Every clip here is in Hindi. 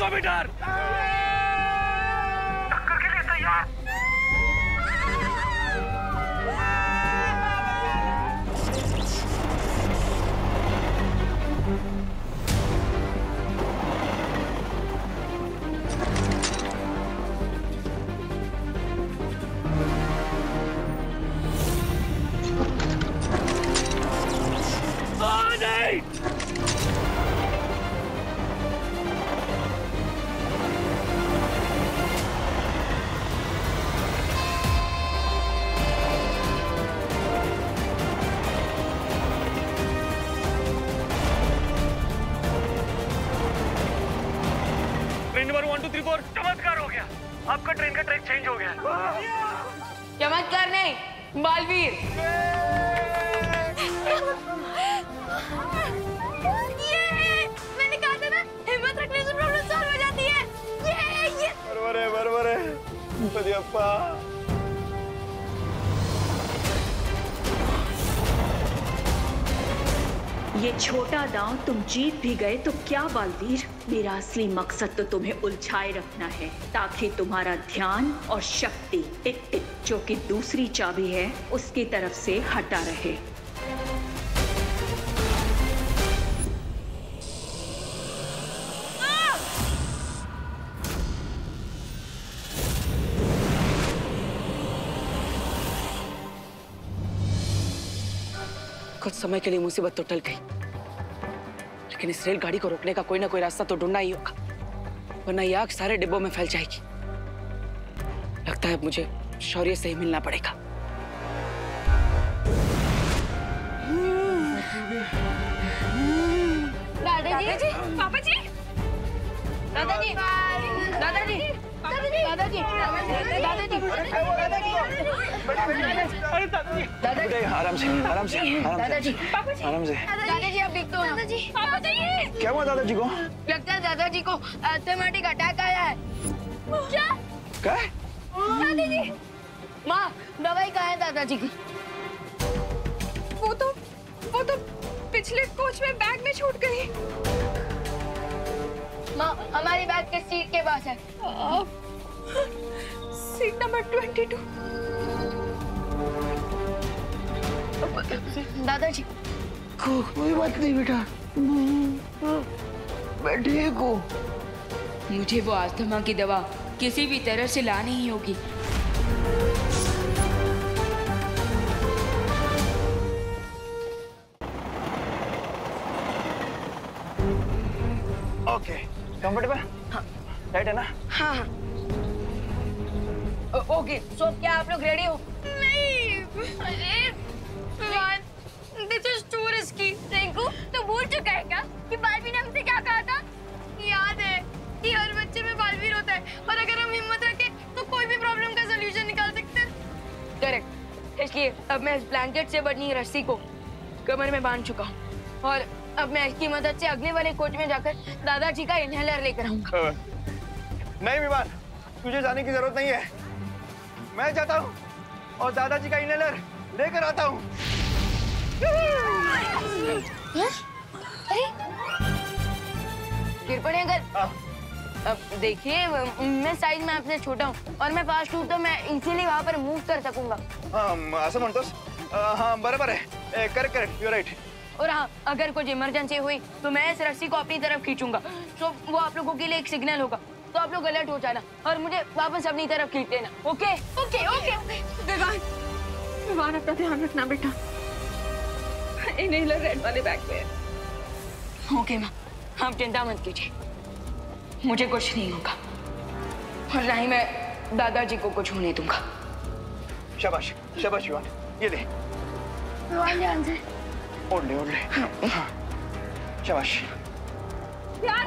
200 मीटर। टक्कर के लिए तैयार। नहीं। ट्रेन नंबर 1 2 3 4 चमत्कार हो गया। आपका ट्रेन का ट्रैक चेंज हो गया। चमत्कार नहीं, बालवीर। मैंने कहा था ना, हिम्मत रखने से प्रॉब्लम सॉल्व हो जाती है। ये बरोबर है बदियप्पा। ये छोटा दांव तुम जीत भी गए तो क्या बालवीर, मेरा असली मकसद तो तुम्हें उलझाए रखना है ताकि तुम्हारा ध्यान और शक्ति टिक टिक जो कि दूसरी चाबी है उसकी तरफ से हटा रहे। कुछ समय के लिए मुसीबत तो टल गई, लेकिन इस रेलगाड़ी को रोकने का कोई ना कोई रास्ता तो ढूंढना ही होगा, वरना ये आग सारे डिब्बों में फैल जाएगी। लगता है मुझे शौर्य से ही मिलना पड़ेगा। दादाजी, पापा जी, दादाजी, दादाजी, दादाजी, दादाजी, दादाजी, आराम से आराम से दादाजी, आराम से। दादाजी आप देख तो दादाजी, पापा जी, क्या हुआ दादाजी को? लगता है दादाजी को अस्थमाटिक अटैक आया है। क्या? क्या? दादाजी, माँ दवाई कहाँ है दादाजी की? वो तो पिछले कोच में बैग में छूट गई। माँ हमारी बैग के सीट के पास है। Seat number 22। दादाजी कोई बात नहीं बेटा, मैं ठीक हूँ। मुझे वो अस्थमा की दवा किसी भी तरह से लानी ही होगी। Okay, comfortable? हाँ। राइट है ना? हाँ हाँ। ओके, सो क्या आप लोग रेडी हो? नहीं, this is to risky. Rinku, तो भूल चुका है क्या कि बालवीर ने हमसे क्या कहा था? याद है कि हर बच्चे में बालवीर होता है और अगर हम हिम्मत रखें तो कोई भी प्रॉब्लम का सलूशन निकाल सकते हैं। करेक्ट, इसलिए अब मैं इस ब्लैंकेट से बनी रस्सी को कमर में बांध चुका हूँ और अब मैं इसकी मदद से अगले वाले कोच में जाकर दादाजी का इनहेलर लेकर आऊंगा। नहीं विमान, तुझे जाने की जरूरत नहीं है। मैं जाता हूँ और दादाजी का इनहेलर लेकर आता हूँ। गिर पड़े अगर। अब देखिए, मैं साइज में आपसे छोटा हूँ और मैं फास्ट हूँ तो मैं इजीली वहाँ पर मूव कर सकूंगा। असं म्हणतोस? हाँ बराबर है, करेक्ट, यू राइट। और हाँ, अगर कुछ इमरजेंसी हुई तो मैं इस रस्सी को अपनी तरफ खींचूंगा, तो वो आप लोगों के लिए एक सिग्नल होगा, तो आप लोग अलर्ट हो जाना और मुझे वापस अपनी तरफ खींच लेना। Okay okay okay. विवान अपना ध्यान रखना बेटा, इनहेलर रेड वाले बैग में है। ओके माँ, आप चिंता मत कीजिए, मुझे कुछ नहीं होगा और ना ही मैं दादाजी को कुछ होने दूंगा। शाबाश शाबाश विवान, ये ले। ध्यान से ओढ़ ले। हाँ। शाबाश। ध्यान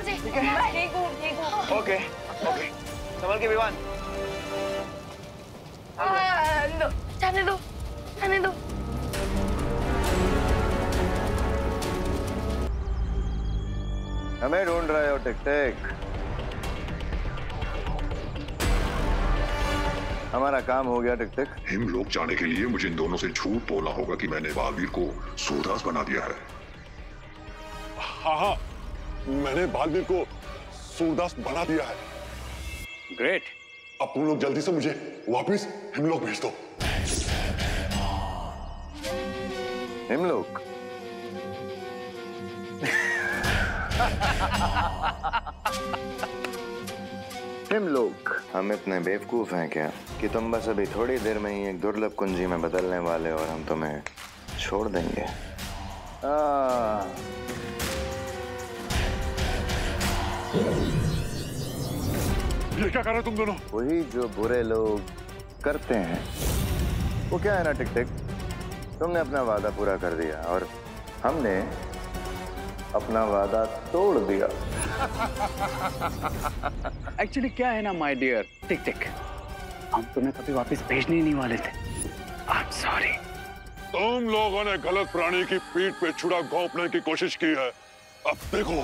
से। ठीक हूँ। ओके, संभल के विवान। जाने दो। हमें ढूंढ रहे हो टिक टिक? हमारा काम हो गया टिक टिक। हिमलोक जाने के लिए मुझे इन दोनों से झूठ बोलना होगा कि मैंने बालवीर को सूरदास बना दिया है। हाँ, मैंने बालवीर को सूरदास बना दिया है। ग्रेट। अब तुम लोग जल्दी से मुझे वापस हिमलोक भेज दो। हिमलोक? हिमलोक? हम इतने बेवकूफ हैं क्या कि तुम बस अभी थोड़ी देर में ही एक दुर्लभ कुंजी में बदलने वाले और हम तुम्हें छोड़ देंगे। ये क्या कर रहे तुम दोनों? वही जो बुरे लोग करते हैं। वो क्या है ना टिक टिक, तुमने अपना वादा पूरा कर दिया और हमने अपना वादा तोड़ दिया। एक्चुअली क्या है ना माय डियर टिक टिक, हम तुम्हें कभी वापस भेजने ही नहीं वाले थे। I am sorry. तुम लोगों ने गलत प्राणी की पीठ पे छुरा घोंपने की कोशिश की है। अब देखो।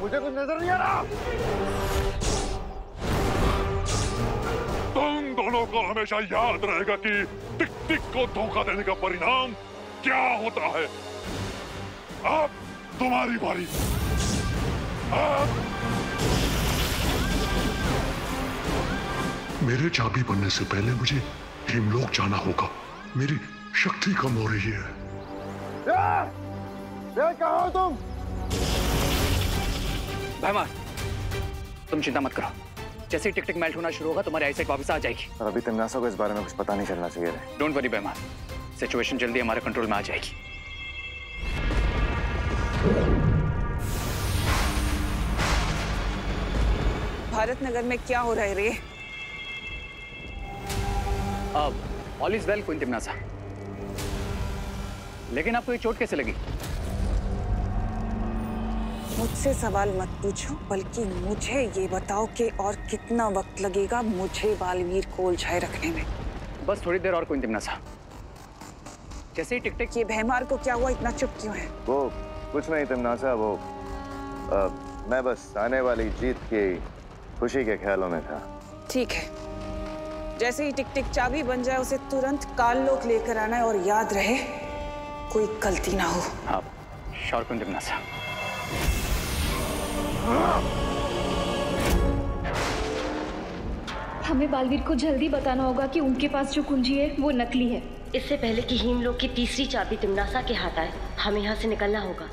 मुझे कुछ नजर नहीं आ रहा। तुम दोनों को हमेशा याद रहेगा कि टिक टिक को धोखा देने का परिणाम क्या होता है। अब तुम्हारी बारी। मेरे चाबी बनने से पहले मुझे हिमलोक जाना होगा। मेरी शक्ति कम हो रही है। कहाँ हो तुम? भैमार, तुम चिंता मत करो। जैसे ही टिक टिक मेल्ट होना शुरू होगा तुम्हारी आईसाइट वापस आ जाएगी। और अभी तिमनासा को इस बारे में कुछ पता नहीं चलना चाहिए। डोंट वरी भैमार, सिचुएशन जल्दी हमारे कंट्रोल में आ जाएगी। भारत नगर में क्या हो रहा है रे? अब ऑल इज वेल क्वीन तिमनासा, लेकिन आपको ये चोट कैसे लगी? मुझसे सवाल मत पूछो, बल्कि मुझे ये बताओ कि और कितना वक्त लगेगा मुझे बालवीर को उलझाए रखने में। बस थोड़ी देर और क्वीन तिमनासा। जैसे ही टिक टिक। ये भैमार को क्या हुआ, इतना चुप क्यों है? वो कुछ नहीं तिमनासा, वो मैं बस आने वाली जीत की खुशी के ख्यालों में था। ठीक है, जैसे ही टिक टिक चाबी बन जाए उसे तुरंत काललोक लेकर आना है, और याद रहे कोई गलती ना हो। हाँ, श्योर क्वीन तिमनासा। हमें बालवीर को जल्दी बताना होगा कि उनके पास जो कुंजी है वो नकली है। इससे पहले कि हिमलोक की तीसरी चाबी तिमनासा के हाथ आए, हमें यहाँ से निकलना होगा।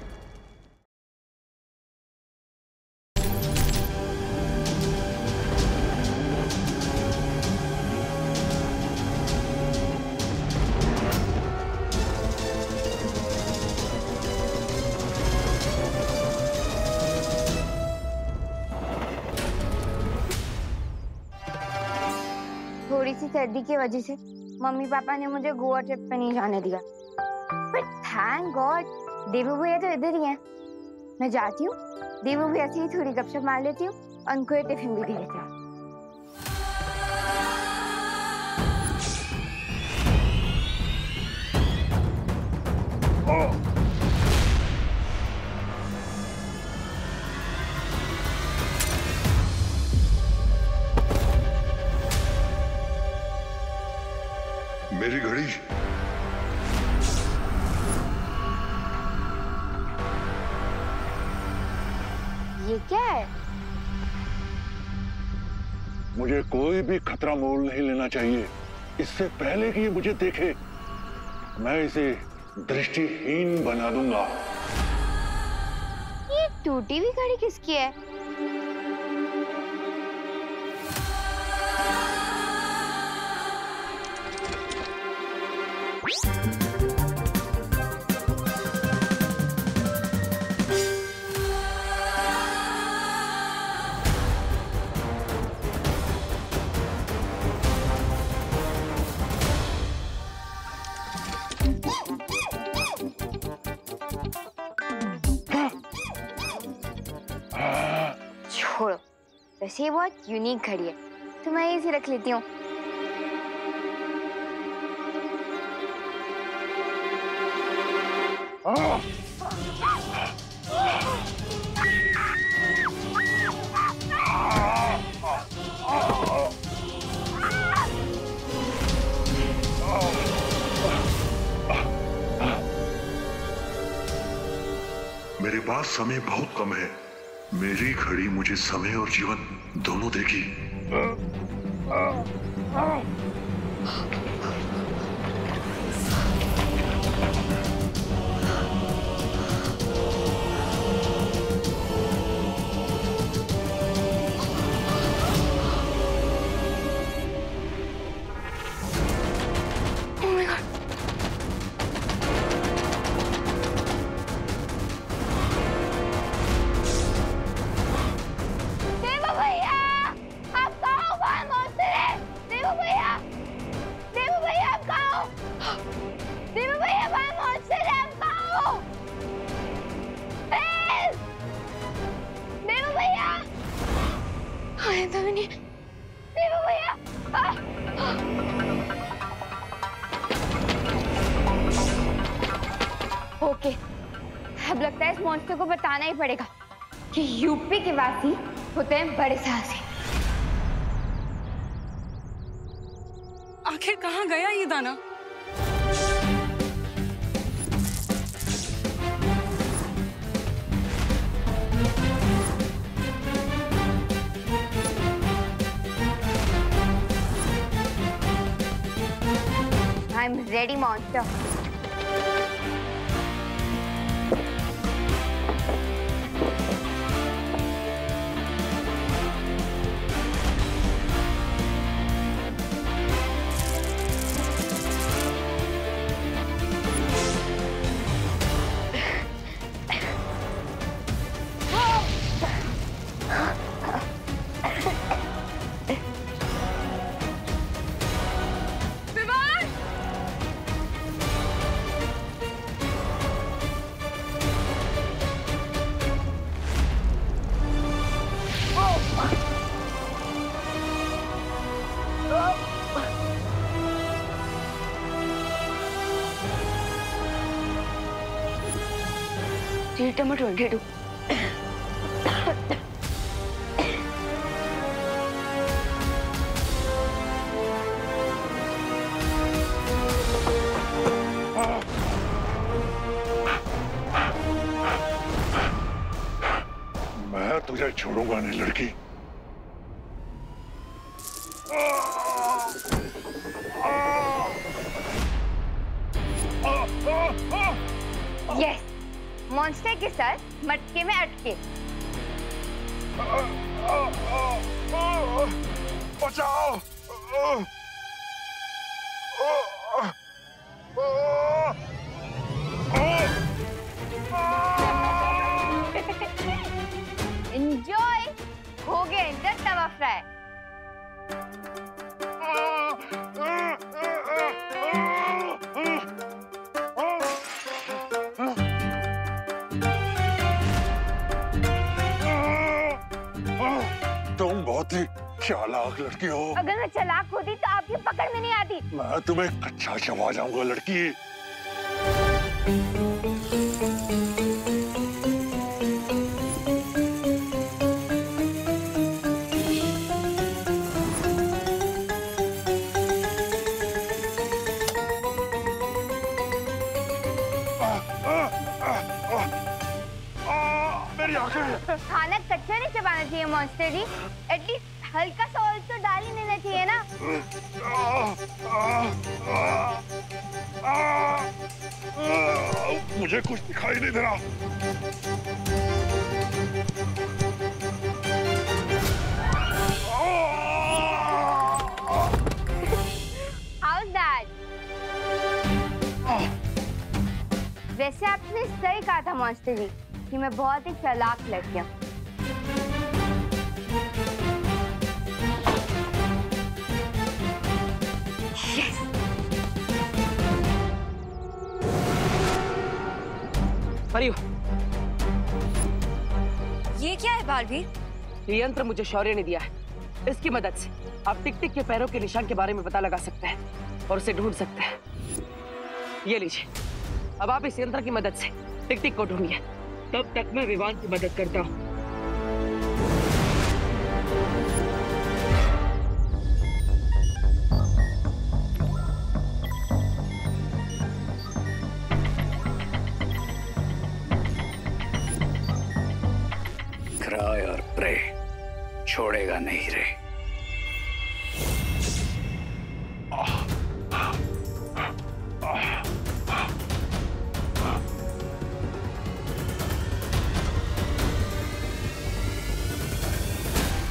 थोड़ी सी सर्दी की वजह से मम्मी पापा ने मुझे गोवा ट्रिप पे नहीं जाने दिया, बट थैंक गॉड देवू भैया तो इधर ही हैं। मैं जाती हूँ, देवू भैया से ही थोड़ी गपशप मार लेती हूँ और उनको ये टिफिन भी दे देती हूँ। मेरी घड़ी। ये क्या है? मुझे कोई भी खतरा मोल नहीं लेना चाहिए इससे पहले कि ये मुझे देखे। मैं इसे दृष्टिहीन बना दूंगा। ये टूटी हुई घड़ी किसकी है? छोड़ो, वैसे ये बहुत यूनिक घड़ी है तो मैं इसे रख लेती हूँ। मेरे पास समय बहुत कम है। मेरी घड़ी मुझे समय और जीवन दोनों देगी। ओके, अब लगता है इस मॉन्स्टर को बताना ही पड़ेगा कि यूपी के वासी होते हैं बड़े साहसी। आखिर कहाँ गया ये दाना? I'm ready, monster. Number 22. मैं तुझे छोड़ूंगा नहीं लड़की। यस, मॉन्स्टर के साथ मटके में अटके। बचाओ! एंजॉय, हो गया इंटर तवा फ्राई। तुम बहुत ही चालाक लड़की हो। अगर मैं चालाक होती तो आपकी पकड़ में नहीं आती। मैं तुम्हें कच्चा चबा जाऊंगा लड़की। खाना कच्चा नहीं चबाना चाहिए मॉन्स्टर जी, एटलीस्ट हल्का सा ऑयल तो डाल ही देना चाहिए ना। मुझे कुछ दिखाई नहीं दे रहा। How's that? वैसे आपने सही कहा था मॉन्स्टर जी कि मैं बहुत ही चालाक लड़की हूँ। परियो, ये क्या है बालवीर? ये यंत्र मुझे शौर्य ने दिया है। इसकी मदद से आप टिक टिक के पैरों के निशान के बारे में पता लगा सकते हैं और उसे ढूंढ सकते हैं। ये लीजिए, अब आप इस यंत्र की मदद से टिक टिक को ढूंढिए, तब तक मैं विवान की मदद करता हूँ। क्राई और प्रे छोड़ेगा नहीं रे।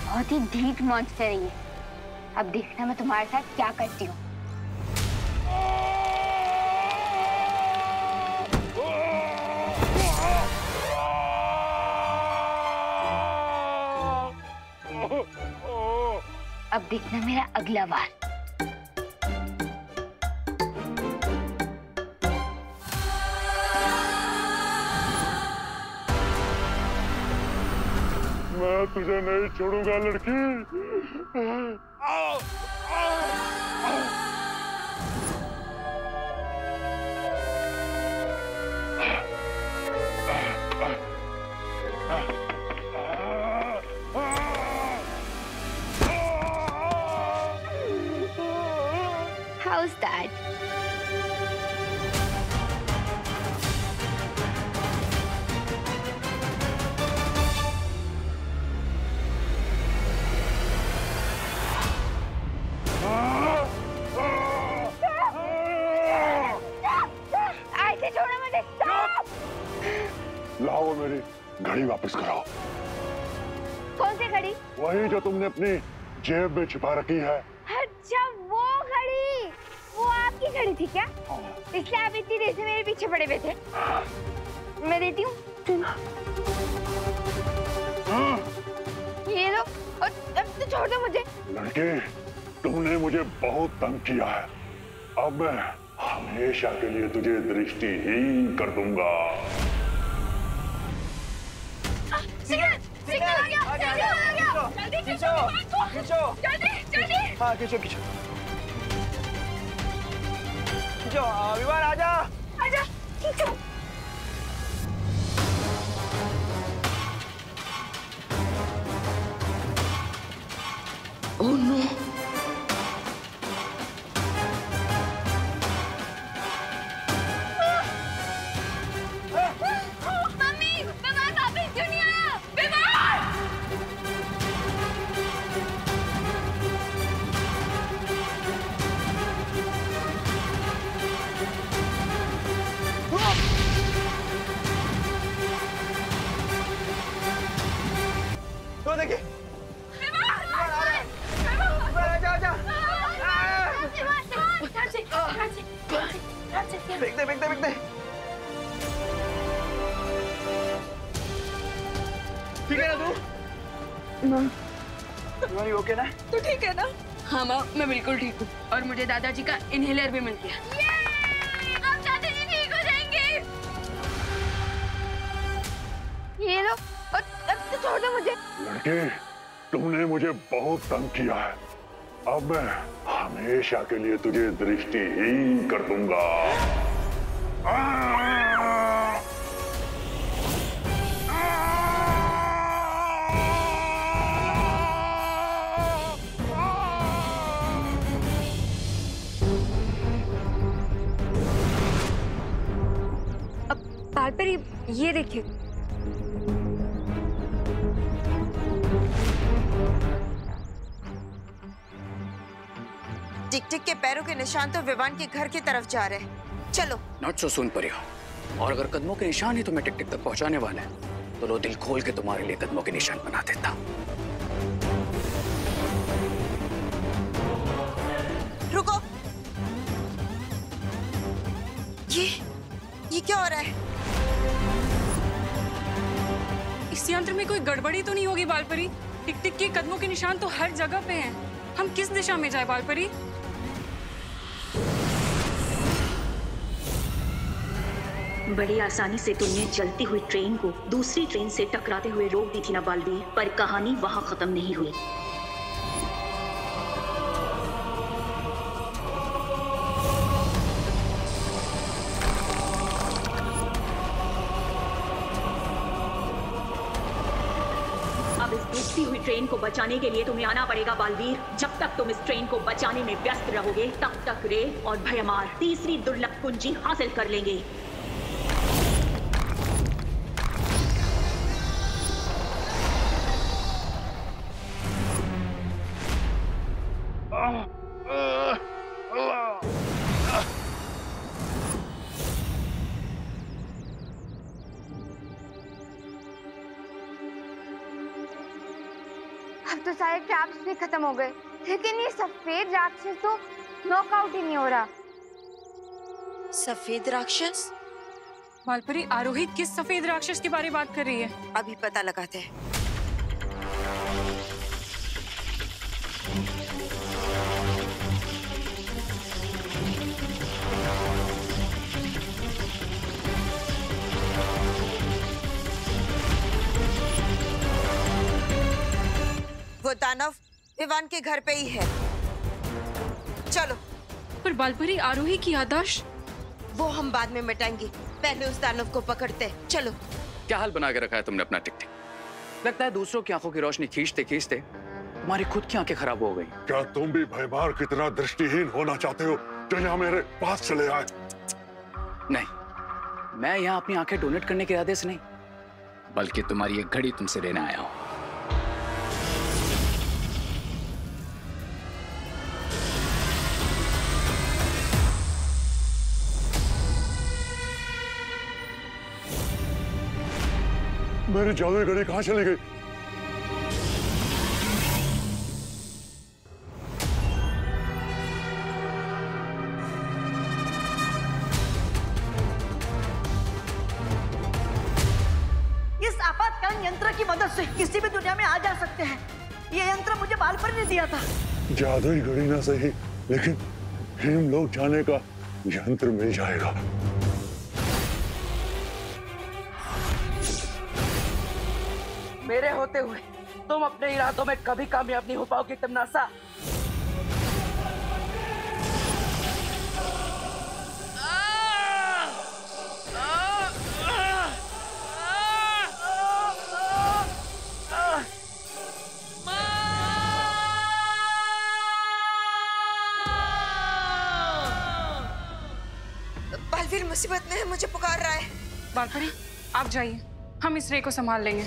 बहुत ही ढीठ मॉन्स्टर है ये। अब देखना मैं तुम्हारे साथ क्या करती हूँ। अब देखना मेरा अगला वार। मैं तुझे नहीं छोड़ूंगा लड़की। How's that? ऐसे छोड़ो मुझे। Stop! लाओ मेरी घड़ी वापस कराओ। कौन सी घड़ी? वही जो तुमने अपनी जेब में छिपा रखी है। अच्छा वो घड़ी, वो आपकी घड़ी थी क्या? इसलिए आप इतनी देर से मेरे पीछे पड़े हुए थे। मैं देती हूँ। ये लो, और अब तो छोड़ दो मुझे। लड़के, तुमने मुझे बहुत तंग किया है। अब मैं हमेशा के लिए तुझे दृष्टिहीन कर दूंगा। सिग्नल, सिग्नल आ गया, सिग्नल आ गया। जल्दी खींचो, खींचो, जल्दी, जल्दी। हाँ खींचो खींचो खींचो। विवान आजा, आजा, खींचो। Oh no. मम्मी, विवान वापस क्यों नहीं आया? विवान! तो देखिए फेंक दे फेंक दे फेंक दे। ठीक है ना तू? तुम्हारी ओके ना? तो ठीक है ना? हाँ माँ, मैं बिल्कुल ठीक हूँ और मुझे दादाजी का इनहेलर भी मिल गया। अब दादाजी ठीक हो जाएंगे। ये लो, और अब तो छोड़ दो मुझे। लड़के, तुमने मुझे बहुत तंग किया है। अब मैं हमेशा के लिए तुझे दृष्टिहीन कर दूंगा। अब बाल पर ये देखिए। टिक टिक के पैरों के निशान तो विवान के घर की तरफ जा रहे हैं। चलो। नॉट सो सून परियो। और अगर कदमों के निशान ही तुम्हें टिक टिक तक पहुंचाने वाले हैं, तो लो दिल खोल के तुम्हारे लिए कदमों के निशान बना देता। रुको। ये क्या हो रहा है? इस यंत्र में कोई गड़बड़ी तो नहीं होगी बालपरी? टिक टिक के कदमों के निशान तो हर जगह पे हैं। हम किस दिशा में जाए बालपरी? बड़ी आसानी से तुमने चलती हुई ट्रेन को दूसरी ट्रेन से टकराते हुए रोक दी थी ना बालवीर, पर कहानी वहां खत्म नहीं हुई। फंसी हुई ट्रेन को बचाने के लिए तुम्हें आना पड़ेगा बालवीर। जब तक तुम इस ट्रेन को बचाने में व्यस्त रहोगे तब तक रे और भयमार तीसरी दुर्लभ कुंजी हासिल कर लेंगे। अब तो सारे ट्रैप्स भी खत्म हो गए, लेकिन ये सफेद राक्षस तो नॉकआउट ही नहीं हो रहा। सफेद राक्षस? बालपरी, आरोही किस सफेद राक्षस के बारे में बात कर रही है? अभी पता लगाते हैं। वो दानव विवान के घर पे ही है। चलो। पर बालपरी, आरोही की याददाश्त? वो हम बाद में मिटाएंगे, पहले उस दानव को पकड़ते। चलो। क्या हाल बना के रखा है तुमने अपना टिक-टिक? लगता है दूसरों की आंखों की रोशनी खींचते खींचते तुम्हारी खुद की आंखें खराब हो गई। क्या तुम भी भयमार की तरह दृष्टिहीन होना चाहते हो जो यहाँ मेरे पास चले आए? नहीं, मैं यहाँ अपनी आंखें डोनेट करने के इरादे से नहीं, बल्कि तुम्हारी एक घड़ी तुमसे लेने आया हूँ। मेरी जादुई घड़ी कहाँ चली गई? इस आपातकालीन यंत्र की मदद से किसी भी दुनिया में आ जा सकते हैं। ये यंत्र मुझे बालपरी ने दिया था। जादुई घड़ी ना सही, लेकिन हम लोग जाने का यंत्र मिल जाएगा। मेरे होते हुए तुम अपने इरादों में कभी कामयाब नहीं हो पाओगे तमनासा। बालवीर मुसीबत में है, मुझे पुकार रहा है। बालपरी, आप जाइए, हम इस रे को संभाल लेंगे।